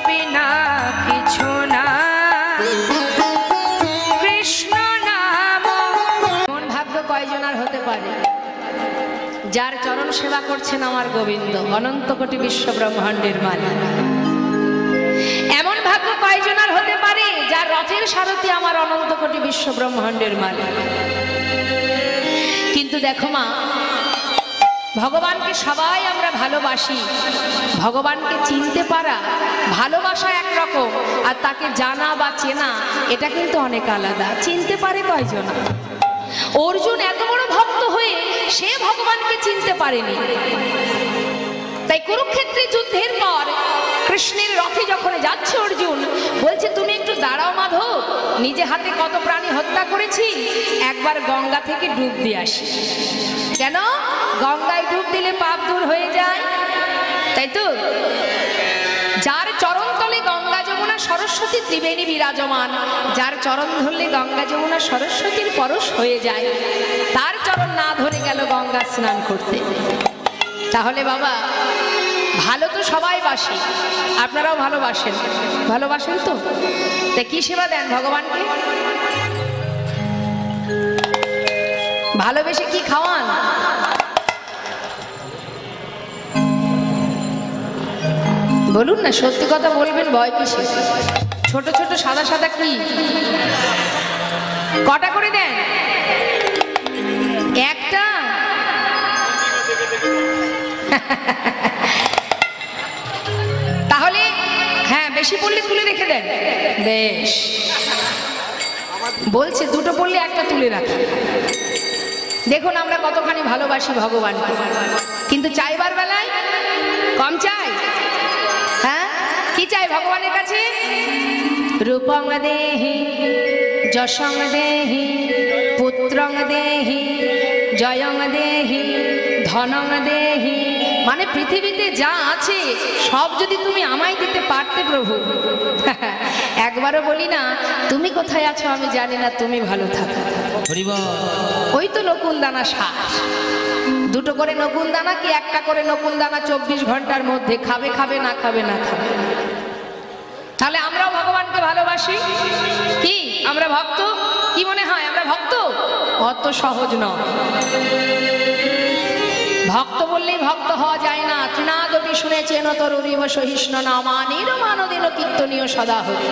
পাবে না কিছু না কৃষ্ণ নাম। মন ভাগ্য কয়জনার হতে পারে যার চরণ সেবা করছেন আমার গোবিন্দ অনন্ত কোটি বিশ্ব ব্রহ্মাণ্ডের মালিক? এমন ভাগ্য কয়জনার হতে পারে যার রথের সারথি আমার অনন্ত কোটি বিশ্ব ব্রহ্মাণ্ডের মালিক? কিন্তু দেখো মা, ভগবানকে সবাই আমরা ভালোবাসি, ভগবানকে চিনতে পারা ভালোবাসা একরকম, আর তাকে জানা বা চেনা এটা কিন্তু অনেক আলাদা। চিনতে পারে কয়জন? অর্জুন এত বড় ভক্ত হয়ে সে ভগবানকে চিনতে পারেনি। তাই কুরুক্ষেত্রে যুদ্ধের পর কৃষ্ণের রথে যখন যাচ্ছে অর্জুন বলছে, তুমি একটু দাঁড়াও মাধব, নিজে হাতে কত প্রাণী হত্যা করেছি, একবার গঙ্গা থেকে ডুব দিয়ে আসি। কেন? গঙ্গায় ডুব দিলে পাপ দূর হয়ে যায়, তাই তো? যার চরণ তলে গঙ্গা যমুনা সরস্বতী ত্রিবেণী বিরাজমান, যার চরণ ধরলে গঙ্গা যমুনা সরস্বতীর পরশ হয়ে যায়, তার চরণ না ধরে গেল গঙ্গা স্নান করতে। তাহলে বাবা, ভালো তো সবাই বাসি, আপনারাও ভালোবাসেন, ভালোবাসেন তো? তা কি সেবা দেন ভগবানকে? ভালোবেসে কি খাওয়ান? বলুন না, সত্যি কথা বলবেন, ভয় কিসে? ছোট ছোট সাদা সাদা কি কটা করে দেন? একটা? তাহলে হ্যাঁ, বেশি পড়লে তুলে রেখে দেন। বেশ, বলছে দুটো পড়লে একটা তুলে রাখা। দেখুন আমরা কতখানি ভালোবাসি ভগবানকে, কিন্তু চাইবার বেলায় কম চাই। হ্যাঁ, কি চাই ভগবানের কাছে? রূপং দেহি যশং দেহি পুত্রং দেহি জয়ং দেহি ধনং দেহি। মানে পৃথিবীতে যা আছে সব যদি তুমি আমায় দিতে পারতে প্রভু, একবারও বলি না তুমি কোথায় আছো আমি জানি না, তুমি ভালো থাকো। ওই তো নকুল দানা শ্বাস, দুটো করে নকুল দানা কি একটা করে নকুল দানা 24 ঘন্টার মধ্যে খাবে খাবে, না খাবে না খাবে। তাহলে আমরাও ভগবানকে ভালোবাসি কি? আমরা ভক্ত? কি মনে হয় আমরা ভক্ত? অত সহজ নয়। ভক্ত বললেই ভক্ত হওয়া যায় না। তৃণাদপি শুনেছেন তরুরিব সহিষ্ণ নামানির মানদিন কীর্তনীয় সদা হরি।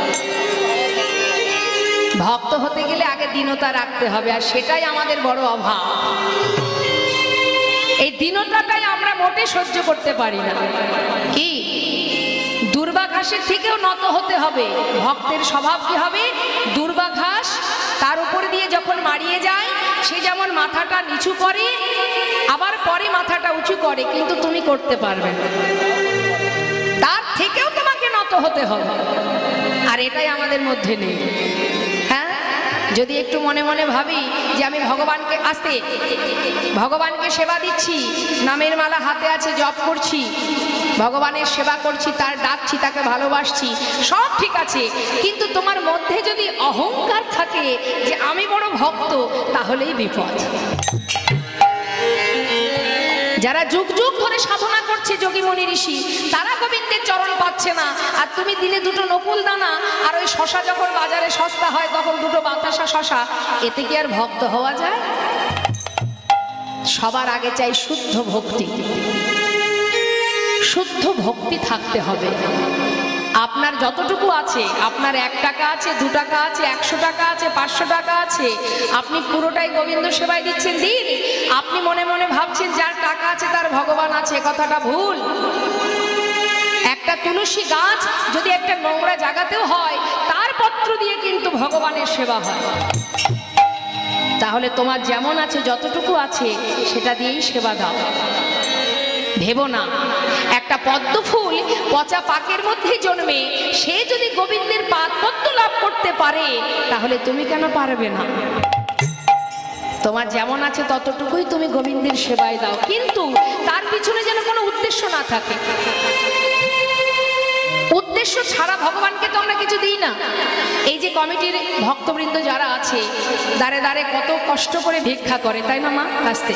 ভক্ত হতে গেলে আগে দীনতা রাখতে হবে, আর সেটাই আমাদের বড় অভাব। এই দীনতাটাই আমরা মোটে সহ্য করতে পারি না। কি? দুর্বাঘাসের থেকেও নত হতে হবে। ভক্তের স্বভাব কি হবে? দুর্বাঘাস তার উপর দিয়ে যখন মারিয়ে যায়, সে যেমন মাথাটা নিচু করে আবার পরে মাথাটা উঁচু করে, কিন্তু তুমি করতে পারবে না, তার থেকেও তোমাকে নত হতে হবে। আর এটাই আমাদের মধ্যে নেই। হ্যাঁ, যদি একটু মনে মনে ভাবি যে আমি ভগবানকে আসতে ভগবানকে সেবা দিচ্ছি, নামের মালা হাতে আছে, জপ করছি, ভগবানের সেবা করছি, তার ডাকছি, তাকে ভালোবাসছি, সব ঠিক আছে, কিন্তু তোমার মধ্যে যদি অহংকার থাকে যে আমি বড় ভক্ত, তাহলেই বিপদ। যারা যুগ যুগ ধরে সাধনা করছে যোগী মুনি ঋষি, তারা গোবিন্দের চরণ পাচ্ছে না, আর তুমি দিলে দুটো নকুল দানা আর ওই শশা যখন বাজারে সস্তা হয় তখন দুটো বাতাসা শশা, এতে কি আর ভক্ত হওয়া যায়? সবার আগে চাই শুদ্ধ ভক্তি। শুদ্ধ ভক্তি থাকতে হবে। আপনার যতটুকু আছে, আপনার 1 টাকা আছে, 2 টাকা আছে, 100 টাকা আছে, 500 টাকা আছে, আপনি পুরোটাই গোবিন্দ সেবায় দিচ্ছেন। দিন। আপনি মনে মনে ভাবছেন যার টাকা আছে তার ভগবান আছে, কথাটা ভুল। একটা তুলসী গাছ যদি একটা নোংরা জায়গাতেও হয়, তার পত্র দিয়ে কিন্তু ভগবানের সেবা হয়। তাহলে তোমার যেমন আছে, যতটুকু আছে, সেটা দিয়েই সেবা দাও। ভেবো না একটা পদ্ম ফুল পচা পাকের মধ্যে জন্মে, সে যদি গোবিন্দের পাদপদ্ম লাভ করতে পারে, তাহলে তুমি কেন পারবে না? তোমার যেমন আছে ততটুকুই তুমি গোবিন্দের সেবায় দাও, কিন্তু তার পিছনে যেন কোনো উদ্দেশ্য না থাকে। উদ্দেশ্য উদ্দেশ্য ছাড়া ভগবানকে তো আমরা কিছু দিই না। এই যে কমিটির ভক্তবৃন্দ যারা আছে দাঁড়ে দাঁড়ে কত কষ্ট করে ভিক্ষা করে, তাই না মা? আসতে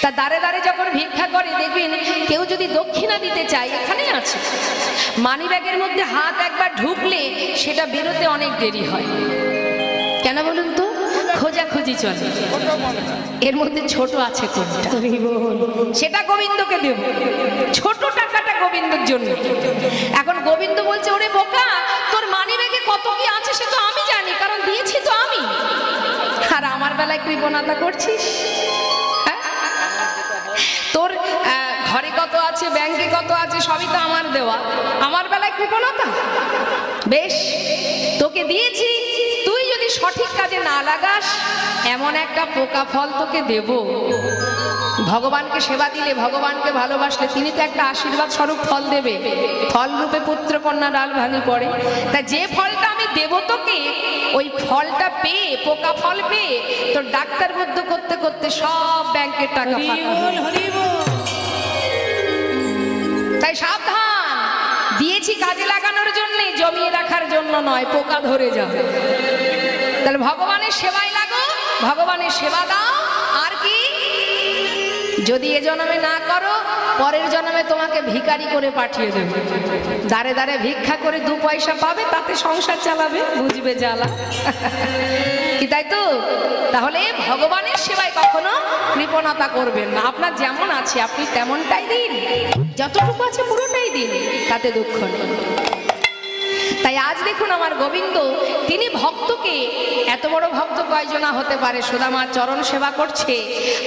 তা দাঁড়ে দাঁড়ে যখন ভিক্ষা করে দেখবেন কেউ যদি দক্ষিণা দিতে চায়, এখানে আছে মানি ব্যাগের মধ্যে হাত একবার ঢুকলে সেটা বেরোতে অনেক দেরি হয়। কেন বলুন তো? খোঁজাখুঁজি চলে, এর মধ্যে ছোট আছে কোনটা, সেটা গোবিন্দকে দেব। ছোট টাকাটা গোবিন্দর জন্য। এখন গোবিন্দ বলছে, ওরে বোকা, তোর মানি ব্যাগে কত কি আছে সে তো আমি জানি, কারণ দিয়েছি তো আমি, আর আমার বেলায় কৃপণতা করছিস। তোর ঘরে কত আছে, ব্যাংকে কত আছে, সবই তো আমার দেওয়া, আমার বেলায় কৃপণতা? বেশ, তোকে দিয়েছি, তুই যদি সঠিক কাজে না লাগাস এমন একটা পোকা ফল তোকে দেব। ভগবানকে সেবা দিলে, ভগবানকে ভালোবাসলে তিনি তো একটা আশীর্বাদ স্বরূপ ফল দেবে। ফল রূপে পুত্র কন্যা ডাল ভানি পড়ে। তা যে ফলটা আমি দেব তোকে, ওই ফলটা পেয়ে, পোকা ফল পেয়ে তোর ডাক্তার বুদ্ধ করতে করতে সব ব্যাংকের টাকা ফাঁকা। তাই সাবধান, দিয়েছি কাজে লাগানোর জন্য, জমিয়ে রাখার জন্য নয়, পোকা ধরে যাবে। তাহলে ভগবানের সেবায় লাগো, ভগবানের সেবা দাও। আর কি, যদি এ জন্মে না করো পরের জন্মে তোমাকে ভিখারি করে পাঠিয়ে দেবে। দাঁড়ে দাঁড়ে ভিক্ষা করে 2 পয়সা পাবে, তাতে সংসার চালাবে, বুঝবে জ্বালা কি, তাই তো? তাহলে ভগবানের সেবায় কখনো কৃপণতা করবেন না। আপনার যেমন আছে আপনি তেমনটাই দিন, যতটুকু আছে পুরোটাই দিন, তাতে দুঃখ নেই। তাই আজ দেখুন আমার গোবিন্দ, তিনি ভক্তকে, এত বড় ভক্ত কয়জনা হতে পারে, সুদামার চরণ সেবা করছে,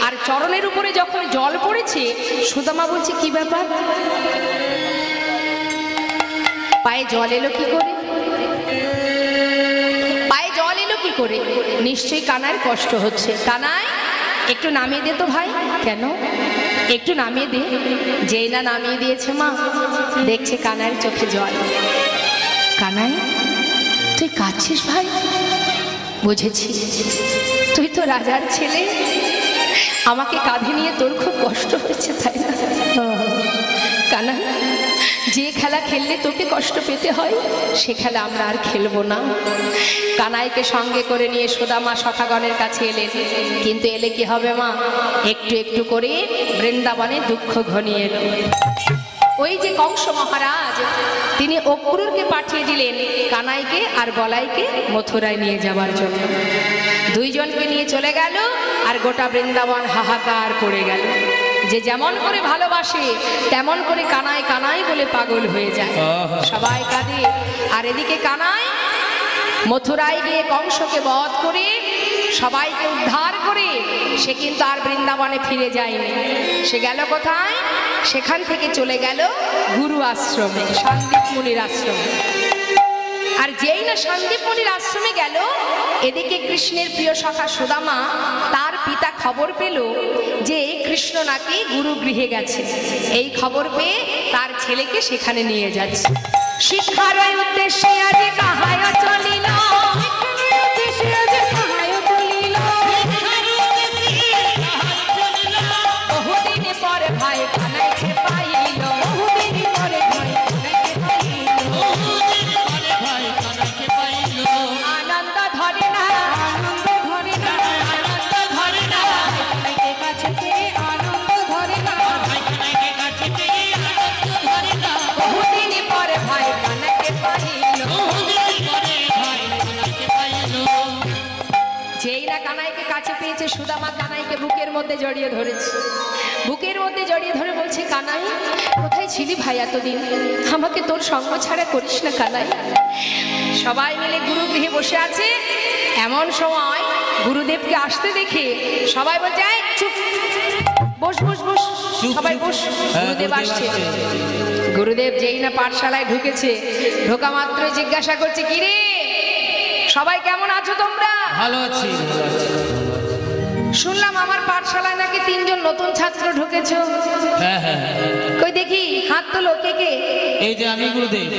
আর চরণের উপরে যখন জল পড়েছে সুদামা বলছে, কি ব্যাপার, পায়ে জল এলো কি করে, পায়ে জল এলো কি করে? নিশ্চয়ই কানাইয়ের কষ্ট হচ্ছে। কানাই, একটু নামিয়ে দে তো ভাই। কেন? একটু নামিয়ে দে। যেই না নামিয়ে দিয়েছে মা, দেখছে কানাইয়ের চোখে জল। কানাই, তুই কাঁদছিস ভাই? বুঝেছি, তুই তো রাজার ছেলে, আমাকে কাঁধে নিয়ে তোর খুব কষ্ট হচ্ছে, তাই না? কানাই, যে খেলা খেললে তোকে কষ্ট পেতে হয় সে খেলা আমরা আর খেলবো না। কানাইকে সঙ্গে করে নিয়ে সুদামা সখাগণের কাছে এলেন। কিন্তু এলে কি হবে মা, একটু একটু করে বৃন্দাবনে দুঃখ ঘনিয়ে এলো। ওই যে কংস মহারাজ, তিনি অক্রুরকে পাঠিয়ে দিলেন কানাইকে আর বলাইকে মথুরায় নিয়ে যাবার জন্য। দুইজনকে নিয়ে চলে গেল, আর গোটা বৃন্দাবন হাহাকার পড়ে গেল। যে যেমন করে ভালোবাসে তেমন করে কানাই কানাই বলে পাগল হয়ে যায়, সবাই কাঁদে। আর এদিকে কানাই মথুরায় গিয়ে কংসকে বধ করে সবাইকে উদ্ধার করে সে কিন্তু আর বৃন্দাবনে ফিরে যায়নি। সে গেল কোথায়? সেখান থেকে চলে গেল গুরু আশ্রমে, সন্দীপ মুনির আশ্রমে। আর যেই না সন্দীপ মুনির আশ্রমে গেল, এদিকে কৃষ্ণের প্রিয় সখা সুদামা, তার পিতা খবর পেল যে কৃষ্ণ নাকি গুরু গৃহে গেছে। এই খবর পেয়ে তার ছেলেকে সেখানে নিয়ে যাচ্ছে। শিক্ষার উদ্দেশ্যে আজ কাহায় চলিল, বহুদিন পরে ভাই কানাইকে পাইল, বহুদিন পরে ভাই কানাইকে পাইল। আনন্দ ধরে না, আনন্দ ধরে না, আনন্দ ধরে না, কানাইকে কাছে পেয়ে আনন্দ ধরে না, কানাইকে কাছে পেয়ে আনন্দ ধরে না। বহুদিন পরে ভাই কানাইকে পাইল, বহুদিন পরে ভাই কানাইকে পাইল। যেই না কানাইকে কাছে পেয়েছে, সুদামা কানাইকে বুকের মধ্যে জড়িয়ে ধরেছে। বুকের মধ্যে জড়িয়ে ধরে বলছে, কানাই কোথায় ছিলি ভাই এতদিন? আমাকে তোর সঙ্গ ছাড়া করিস না কানাই। সবাই মিলে গুরু গৃহে বসে আছে। এমন সময় গুরুদেবকে আসতে দেখে সবাই বলছে, এই চুপ, বস বস বস, সবাই বস, গুরুদেব আসছে। গুরুদেব যেই না পাঠশালায় ঢুকেছে, ঢোকা মাত্র জিজ্ঞাসা করছে, কি রে সবাই কেমন আছো তোমরা? ভালো আছি। শুনলাম আমার পাঠশালায় নাকি 3 জন নতুন ছাত্র ঢুকেছো। হ্যাঁ হ্যাঁ, কই দেখি হাত তোলো, কে কে? এই যে আমি গুরুদেব।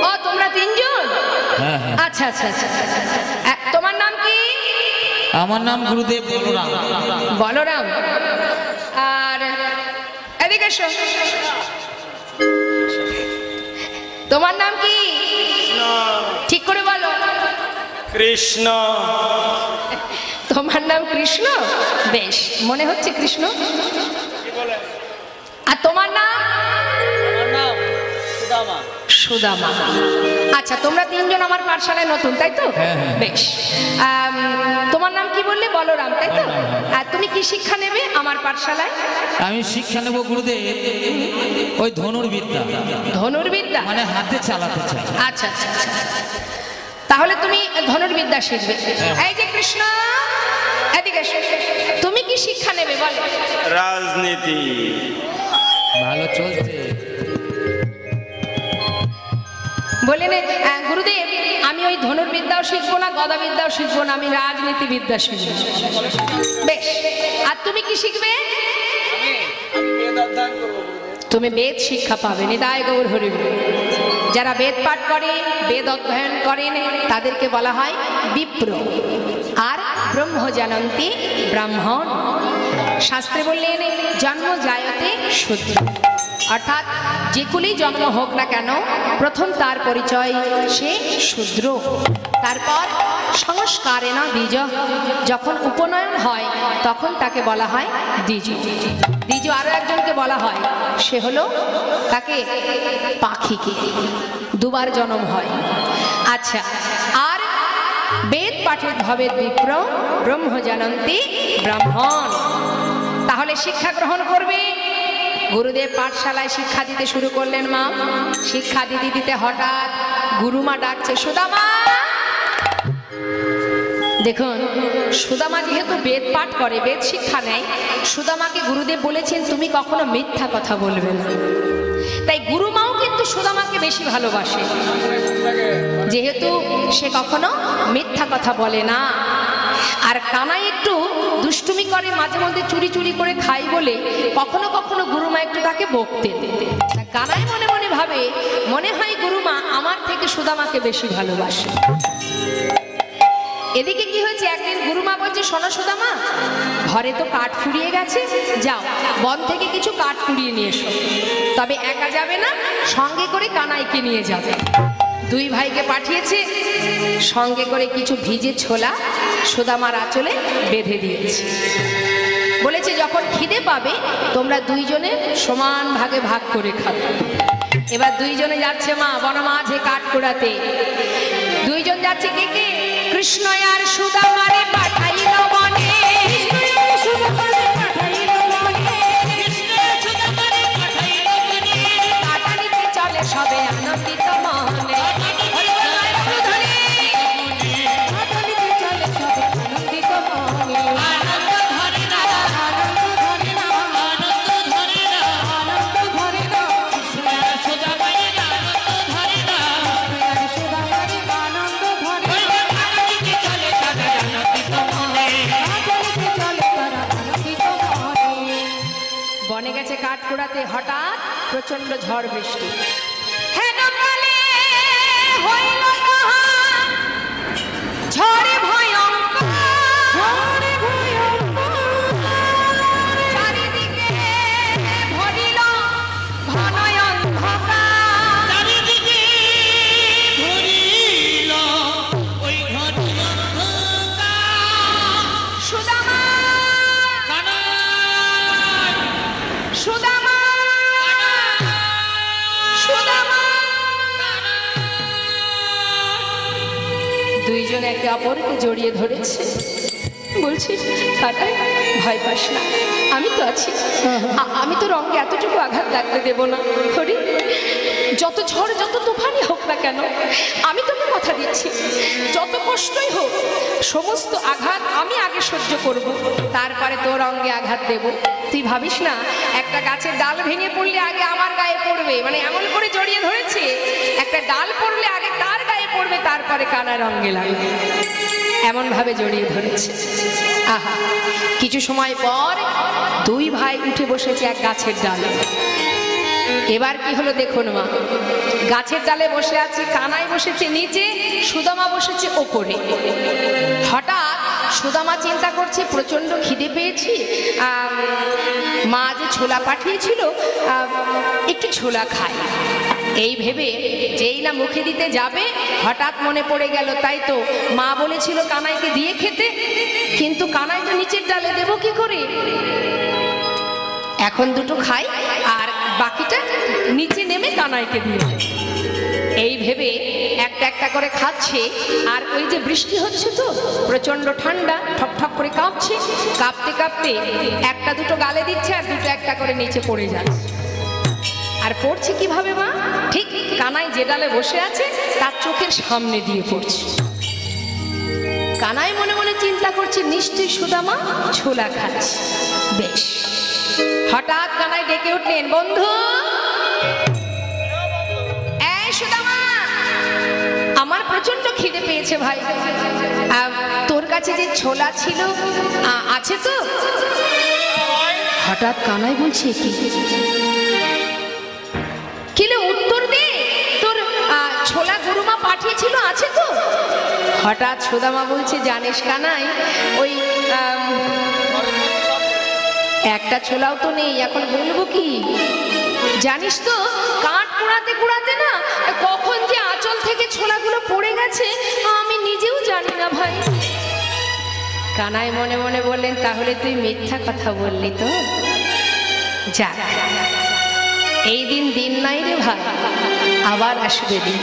ও তোমরা 3 জন? হ্যাঁ হ্যাঁ। আচ্ছা আচ্ছা আচ্ছা। তোমার নাম কি? আমার নাম গুরুদেব বলরাম। বলরাম। আর এদিকে এসো। তোমার নাম কি? ঠিক করে বলো। কৃষ্ণ। তোমার নাম কৃষ্ণ? বেশ, মনে হচ্ছে কৃষ্ণ। আর তোমার নাম? সুদামা। আচ্ছা, তোমরা তিনজন আমার পাঠশালায় নতুন, তাই তো? বেশ। তোমার নাম কি বললে? বলরাম, তাই তো? আর তুমি কি শিক্ষা নেবে আমার পাঠশালায়? আমি শিক্ষা নেব গুরুদেব ওই ধনুর্বিদ্যা। ধনুর্বিদ্যা মানে হাতে চালাতে চাই। আচ্ছা আচ্ছা আচ্ছা, তাহলে তুমি ধনুর্বিদ্যা শিখবে। এই যে কৃষ্ণ, এদিকে এসো। তুমি কি শিক্ষা নেবে বলো? রাজনীতি। ভালো চলছে। বললেন গুরুদেব আমি ওই ধনুর্বিদ্যাও শিখবো না, গদাবিদ্যাও শিখবো না, আমি রাজনীতিবিদ্যা শিখবো। বেশ, আর তুমি কি শিখবে? তুমি বেদ শিক্ষা পাবে। নিতাই গৌর হরি বল। যারা বেদ পাঠ করে, বেদ অধ্যয়ন করেন, তাদেরকে বলা হয় বিপ্র। আর ব্রহ্ম জানন্তি ব্রাহ্মণ। শাস্ত্রে বললেন জন্ম জায়তে শূদ্র, অর্থাৎ যে কুলেই জন্ম হোক না কেন প্রথম তার পরিচয় সে শূদ্র। তারপর সংস্কারে না দ্বিজ, যখন উপনয়ন হয় তখন তাকে বলা হয় দ্বিজ। দ্বিজ আরো একজনকে বলা হয়, সে হলো তাকে পাখিকে, দুবার জন্ম হয়। আচ্ছা, আর বেদ পাঠের ভবেদ বিপ্র, ব্রহ্ম জানন্তি ব্রাহ্মণ। তাহলে শিক্ষা গ্রহণ করবে। গুরুদেব পাঠশালায় শিক্ষা দিতে শুরু করলেন। মা শিক্ষা দিতে দিতে হঠাৎ গুরুমা ডাকছে, সুদামা। দেখুন, সুদামা যেহেতু বেদ পাঠ করে, বেদ শিক্ষা নেয়, সুদামাকে গুরুদেব বলেছেন তুমি কখনো মিথ্যা কথা বলবে না। তাই গুরুমাও কিন্তু সুদামাকে বেশি ভালোবাসে, যেহেতু সে কখনো মিথ্যা কথা বলে না। আর কানাই একটু দুষ্টুমি করে, মাঝে মধ্যে চুরি চুরি করে খাই বলে কখনো কখনো গুরুমা একটু তাকে বকতে। কানাই মনে মনে ভাবে, মনে হয় গুরুমা আমার থেকে সুদামাকে বেশি ভালোবাসে। এদিকে কি হয়েছে, একদিন গুরুমা বলছে, শোনো সুদামা, ঘরে তো কাঠ ফুরিয়ে গেছে, যাও বন থেকে কিছু কাঠ কুড়িয়ে নিয়ে এসো। তবে একা যাবে না, সঙ্গে করে কানাইকে নিয়ে যাবে। দুই ভাইকে পাঠিয়েছে, সঙ্গে করে কিছু ভিজে ছোলা সুদামার আঁচলে বেঁধে দিয়েছে। বলেছে যখন খিদে পাবে তোমরা দুইজনে সমান ভাগে ভাগ করে খাবে। এবার দুইজনে যাচ্ছে মা বনমাঝে কাঠ কুড়াতে। দুইজন যাচ্ছে কে কে? কৃষ্ণ আর সুদামারে পাঠাইল বনে। কাটানিতে চলে সবে আনন্দিত মনে। বনে গেছে কাঠ কুড়াতে, হঠাৎ প্রচন্ড ঝড় বৃষ্টি। ঝড়ে ভয়ঙ্কর, চারিদিকে ভরিল ঘনয় অন্ধকার। চারিদিকে ভরিল ওই ঘন অন্ধকার। সুদামা, সুদামা, সুদামা। দুইজন একে অপরকে জড়িয়ে ধরেছে, বলছি কাটাই ভয় পাস না, আমি তো আছি। আমি তো রঙে এতটুকু আঘাত লাগতে দেব না। হরি, যত ঝড় যত তুফানই হোক না কেন, আমি তোকে কথা দিচ্ছি, যত কষ্টই হোক সমস্ত আঘাত আমি আগে সহ্য করব, তারপরে তোর অঙ্গে আঘাত দেব। তুই ভাবিস না একটা গাছের ডাল ভেঙে পড়লে আগে আমার গায়ে পড়বে, মানে এমন করে জড়িয়ে ধরেছে, একটা ডাল পড়লে আগে তার গায়ে পড়বে, তারপরে কানার অঙ্গে লাগবে, এমন ভাবে জড়িয়ে ধরেছে। আহা, কিছু সময় পর দুই ভাই উঠে বসেছে এক গাছের ডালে। এবার কি হলো দেখুন মা, গাছের ডালে বসে আছে, কানাই বসেছে নিচে, সুদামা বসেছে ওপরে। হঠাৎ সুদামা চিন্তা করছে প্রচণ্ড খিদে পেয়েছি, মা যে ছোলা পাঠিয়েছিল একটু ছোলা খাই। এই ভেবে যেই না মুখে দিতে যাবে হঠাৎ মনে পড়ে গেল তাই তো মা বলেছিল কানাইকে দিয়ে খেতে, কিন্তু কানাই তো নিচের ডালে দেবো কি করে? এখন দুটো খাই আর বাকিটা নিচে নেমে কানাইকে দিয়ে। এই ভেবে একটা একটা করে খাচ্ছে। আর ওই যে বৃষ্টি হচ্ছে তো প্রচণ্ড ঠান্ডা, ঠক ঠক করে কাঁপছে, কাঁপতে কাঁপতে একটা দুটো গালে দিচ্ছে আর দুটো একটা করে নিচে পড়ে যাচ্ছে। আর পড়ছে কিভাবে মা? ঠিক কানাই যে ডালে বসে আছে তার চোখের সামনে দিয়ে পড়ছে। কানাই মনে মনে চিন্তা করছে নিশ্চয়ই সুদামা ছোলা খাচ্ছে। বেশ, হঠাৎ কানাই ডেকে উঠলেন, বন্ধু এই সুদামা, আমার প্রচন্ড খিদে পেয়েছে ভাই, তোর কাছে যে ছোলা ছিল আছে তো? হঠাৎ কানাই বলছে কি কিলে উত্তর দে, তোর ছোলা গুরুমা পাঠিয়েছিল আছে তো? হঠাৎ সুদামা বলছে জানিস কানাই, ওই একটা ছোলাও তো নেই, এখন বলবো কি? জানিস তো কাঠ কুড়াতে কুড়াতে না কখন যে আঁচল থেকে ছোলাগুলো পড়ে গেছে আমি নিজেও জানি না ভাই। কানাই মনে মনে বললেন তাহলে তুই মিথ্যা কথা বললি তো? যা, এই দিন দিন নাই রে ভাই, আবার আসবে দিন।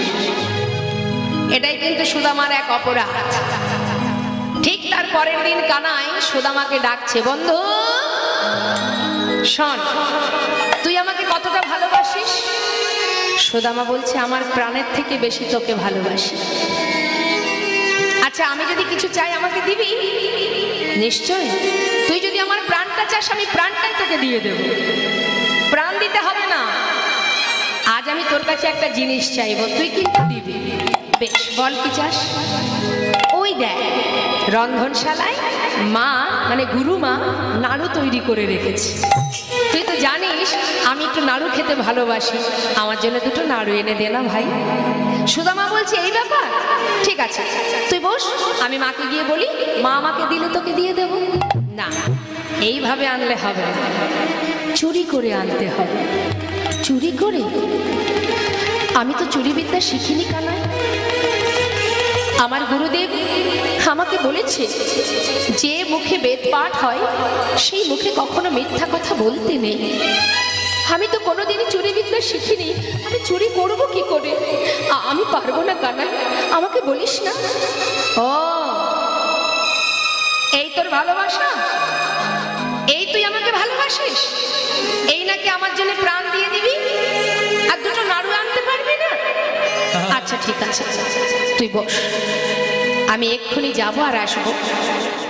এটাই কিন্তু সুদামার এক অপরাধ। ঠিক তার পরের দিন কানাই সুদামাকে ডাকছে, বন্ধু শোন, তুই আমাকে কতটা ভালোবাসিস? সুদামা বলছে আমার প্রাণের থেকে বেশি তোকে ভালোবাসি। আচ্ছা আমি যদি কিছু চাই আমাকে দিবি? নিশ্চয়, তুই যদি আমার প্রাণটা চাস আমি প্রাণটাই তোকে দিয়ে দেব। প্রাণ দিতে হবে না, আজ আমি তোর কাছে একটা জিনিস চাইবো, তুই কিন্তু দিবি। বেশ, বল কি চাস? ওই দেখ রন্ধনশালায় মা মানে গুরুমা নাড়ু তৈরি করে রেখেছে। তুই তো জানিস আমি একটু নাড়ু খেতে ভালোবাসি, আমার জন্য দুটো নাড়ু এনে দে না ভাই। সুদামা বলছে এই ব্যাপার, ঠিক আছে তুই বস, আমি মাকে গিয়ে বলি, মা আমাকে দিলে তোকে দিয়ে দেব। না, এইভাবে আনলে হবে না, চুরি করে আনতে হবে। চুরি করে? আমি তো চুরি বিদ্যা শিখিনি কানাই। আমার গুরুদেব আমাকে বলেছে যে মুখে বেদ পাঠ হয় সেই মুখে কখনো মিথ্যা কথা বলতে নেই। আমি তো কোনোদিনই চুরি বিদ্যা শিখিনি, আমি চুরি করব কি করে? আমি পারবো না কানাই, আমাকে বলিস না। ও এই তোর ভালোবাসা? এই তুই আমাকে ভালোবাসিস? এই নাকি আমার জন্য প্রাণ দিয়ে দিবি আর দুটো নাড়ু আনতে পারবি না? আচ্ছা ঠিক আছে, তুই বস, আমি এক্ষুনি যাবো আর আসবো।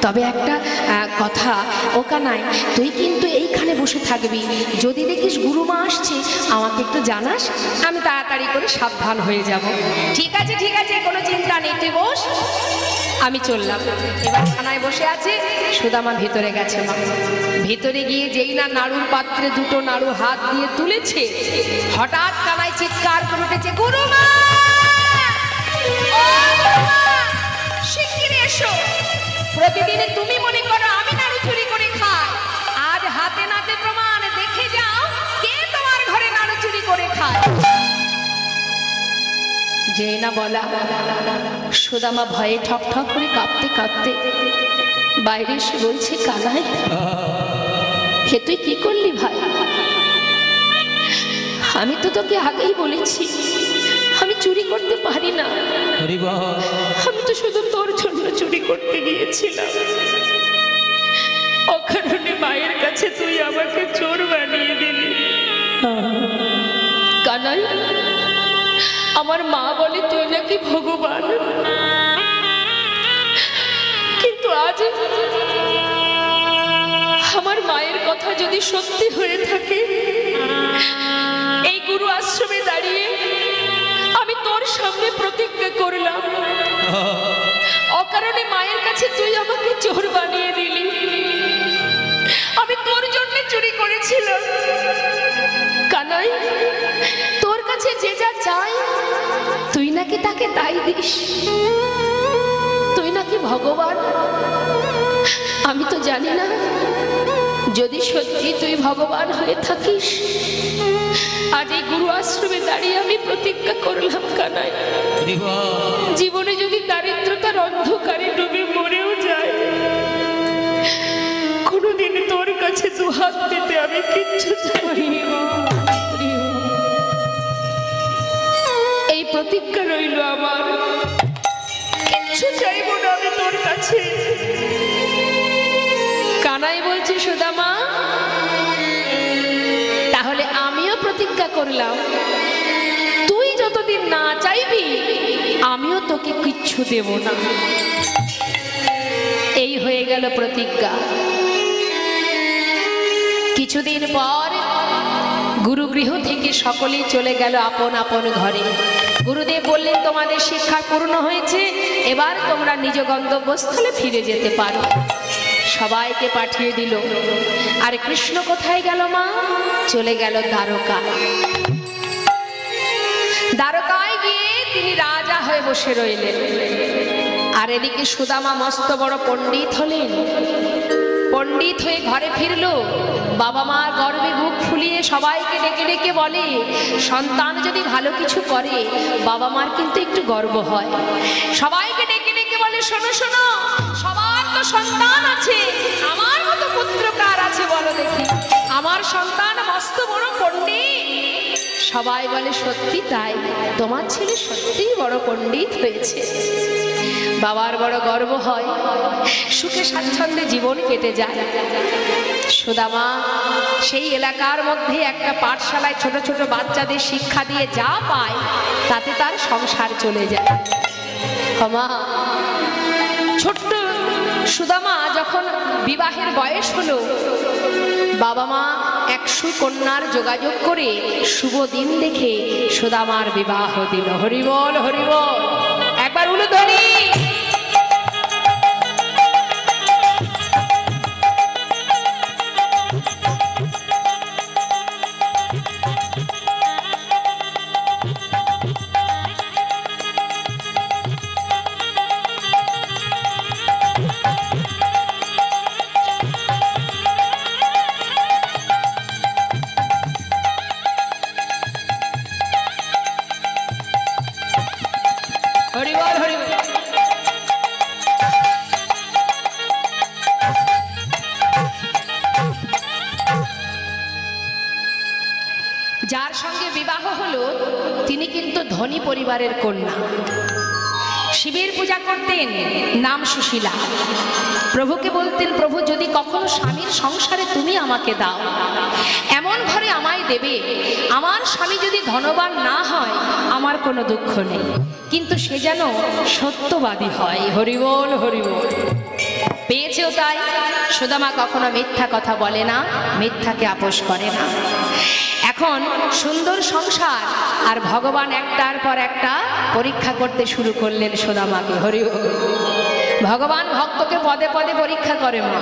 তবে একটা কথা, ও কানাই তুই কিন্তু এইখানে বসে থাকবি, যদি দেখিস গুরুমা আসছে আমাকে একটু জানাস, আমি তাড়াতাড়ি করে সাবধান হয়ে যাব। ঠিক আছে ঠিক আছে, কোনো চিন্তা নেই, তুই বস, আমি চললাম। এবার কানাই বসে আছে, সুদামা ভিতরে গেছে। মা ভিতরে গিয়ে যেই না নাড়ুর পাত্রে দুটো নাড়ু হাত দিয়ে তুলেছে, হঠাৎ কানাই চিৎকার করে উঠেছে, গুরুমা শিগগির এসো। প্রতিদিনে তুমি মনে করো আমি নাড়ু চুরি করে খাই, আজ হাতে নাতে প্রমাণ, দেখে যাও কে তোমার ঘরে নাড়ু চুরি করে খায়। যেই না বলা, সুদামা ভয়ে ঠক ঠক করে কাঁপতে কাঁপতে বাইরে এসে বলছে, কানাই হে তুই কি করলি ভাই? আমি তো তোকে আগেই বলেছি আমি চুরি করতে পারি না, আমি তো শুধু তোর জন্য চুরি করতে গিয়েছিলাম। অকারণে মায়ের কাছে তুই আমাকে চোর বানিয়ে দিলি। কানাই আমার মা বলে তুই নাকি ভগবান, কিন্তু আজ আমার মায়ের কথা যদি সত্যি হয়ে থাকে, এই গুরু আশ্রমে দাঁড়িয়ে আমি তোর সামনে প্রতিজ্ঞা করলাম, অকারণে মায়ের কাছে তুই আমাকে চোর বানিয়ে দিলি, আমি তোর জন্য চুরি করেছিলাম। কানাই তোর কাছে যে যা চাই তুই নাকি তাকে তাই দিস, তুই নাকি কি ভগবান? আমি তো জানি না। যদি সত্যি তুই ভগবান হয়ে থাকিস, আজ এই গুরু আশ্রমে দাঁড়িয়ে আমি প্রতিজ্ঞা করলাম কানাই, জীবনে যদি দারিদ্রতার অন্ধকারে ডুবে মরেও যায়, কোনোদিন তোর কাছে দুহাত পেতে আমি কিচ্ছু চাই। এই প্রতিজ্ঞা রইল আমার, কিচ্ছু চাইব না আমি তোর কাছে। কানাই বলছে, সুদামা তাহলে আমিও প্রতিজ্ঞা করলাম, তুই যতদিন না চাইবি আমিও তোকে কিচ্ছু দেব না। এই হয়ে গেল প্রতিজ্ঞা। কিছুদিন পর গুরুগৃহ থেকে সকলেই চলে গেল আপন আপন ঘরে। গুরুদেব বললেন, তোমাদের শিক্ষা পূর্ণ হয়েছে, এবার তোমরা নিজ গন্তব্যস্থলে ফিরে যেতে পারো। সবাইকে পাঠিয়ে দিল। আর কৃষ্ণ কোথায় গেল মা? চলে গেল দ্বারকা। দ্বারকায় গিয়ে তিনি রাজা হয়ে বসে রইলেন। আর এদিকে সুদামা মস্ত বড় পণ্ডিত হলেন। পণ্ডিত হয়ে ঘরে ফিরল। বাবা মা গর্বে বুক ফুলিয়ে সবাইকে ডেকে ডেকে বলে, সন্তান যদি ভালো কিছু করে বাবা মার কিন্তু একটু গর্ব হয়। সবাইকে ডেকে ডেকে বলে, শোনো শোনো, সবার তো সন্তান আছে, আমার মতো পুত্র কার আছে বলো দেখি? আমার সন্তান মস্ত বড় পণ্ডিত। সবাই বলে, সত্যি তাই, তোমার ছেলে সত্যিই বড় পণ্ডিত হয়েছে। বাবার বড় গর্ব হয়। সুখে স্বাচ্ছন্দ্যে জীবন কেটে যায়। সুদামা সেই এলাকার মধ্যে একটা পাঠশালায় ছোট ছোট বাচ্চাদের শিক্ষা দিয়ে যা পায় তাতে তার সংসার চলে যায়। মা, ছোট্ট সুদামা যখন বিবাহের বয়স হলো, বাবা মা এক সুকন্যার যোগাযোগ করে শুভ দিন দেখে সুদামার বিবাহ দিল। হরিবল হরিবল, একবার উলুধ্বনি। যার সঙ্গে বিবাহ হলো তিনি কিন্তু ধনী পরিবারের কন্যা। শিবের পূজা করতেন, নাম সুশীলা। প্রভুকে বলতেন, প্রভু যদি কখনো স্বামীর সংসারে তুমি আমাকে দাও, এমন ঘরে আমায় দেবে, আমার স্বামী যদি ধনবান না হয় আমার কোনো দুঃখ নেই, কিন্তু সে যেন সত্যবাদী হয়। হরিবল হরিবল। পেয়েছেও তাই। সুদামা কখনো মিথ্যা কথা বলে না, মিথ্যাকে আপোষ করে না। এখন সুন্দর সংসার, আর ভগবান একটার পর একটা পরীক্ষা করতে শুরু করলেন সুদামাকে। হরিবল। ভগবান ভক্তকে পদে পদে পরীক্ষা করে। মা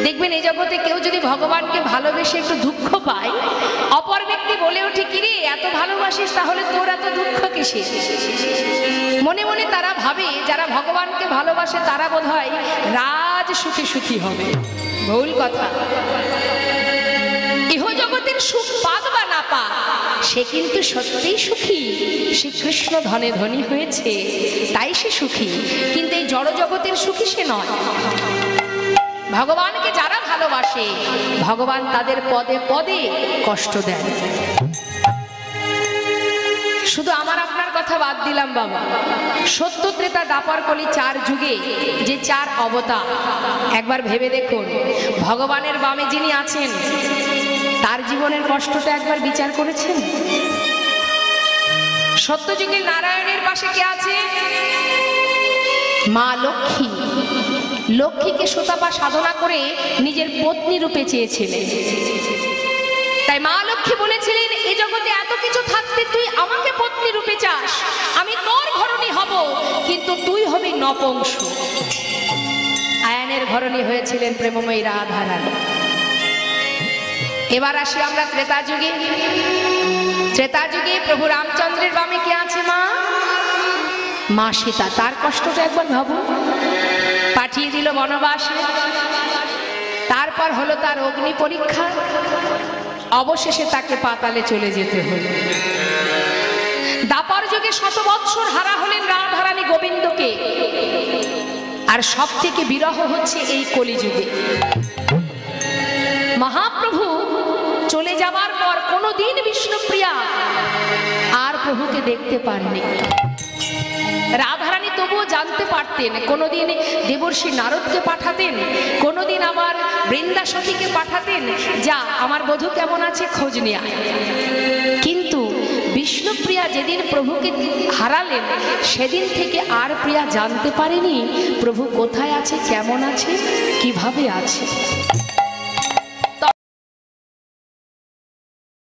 দেখবেন, এই জগতে কেউ যদি ভগবানকে ভালোবেসে একটু দুঃখ পায়, অপর ব্যক্তি বলে ওঠে, কিরে এত ভালোবাসিস, তাহলে তোর এত দুঃখ কিসে? মনে মনে তারা ভাবে, যারা ভগবানকে ভালোবাসে তারা বোধহয় রাজ সুখী সুখী হবে। ভুল কথা। ইহজগতের সুখ পাক বা না পাক, সে কিন্তু সত্যিই সুখী। শ্রীকৃষ্ণ ধনে ধনী হয়েছে তাই সে সুখী, কিন্তু এই জড় জগতের সুখী সে নয়। ভগবানকে যারা ভালোবাসে ভগবান তাদের পদে পদে কষ্ট দেন। শুধু আমার আপনার কথা বাদ দিলাম বাবা, সত্য ত্রেতা দ্বাপর কলি 4 যুগে যে 4 অবতার, একবার ভেবে দেখুন, ভগবানের বামে যিনি আছেন তার জীবনের কষ্টটা একবার বিচার করেছেন? সত্যযুগে নারায়ণের পাশে কে আছে? মা লক্ষ্মী। লক্ষ্মীকে সুতাপা সাধনা করে নিজের পত্নী রূপে চেয়েছিলেন। তাই মা লক্ষ্মী বলেছিলেন, এই জগতে এত কিছু থাকতে তুই আমাকে পত্নী রূপে চাস, আমি তোর ঘরণী হব, কিন্তু তুই হবি নপুংস। আয়ানের ঘরণী হয়েছিলেন প্রেমময়ী রাধা রানী। এবার আসি আমরা ত্রেতা যুগে। ত্রেতা যুগে প্রভু রামচন্দ্রের বামে কে আছে মা? মা সীতা, তার কষ্টটা একবার ভাবুন। পাঠিয়ে দিল বনবাসে, তারপর হলো তার অগ্নি পরীক্ষা, অবশেষে তাকে পাতালে চলে যেতে হলো। দাপর যুগে 100 বৎসর হারা হলেন রাধারানী গোবিন্দকে, আর সব থেকে বিরহ হচ্ছে এই কলিযুগে। মহাপ্রভু চলে যাবার পর কোনোদিন বিষ্ণুপ্রিয়া আর প্রভুকে দেখতে পাননি। রাধারানী তবুও জানতে পারতেন, কোনোদিন দেবর্ষি নারদকে পাঠাতেন, কোনোদিন আবার বৃন্দাসখীকে পাঠাতেন, যা আমার বধূ কেমন আছে খোঁজ নিয়ে আয়। কিন্তু বিষ্ণুপ্রিয়া যেদিন প্রভুকে হারালেন, সেদিন থেকে আর প্রিয়া জানতে পারেনি প্রভু কোথায় আছে, কেমন আছে, কিভাবে আছে।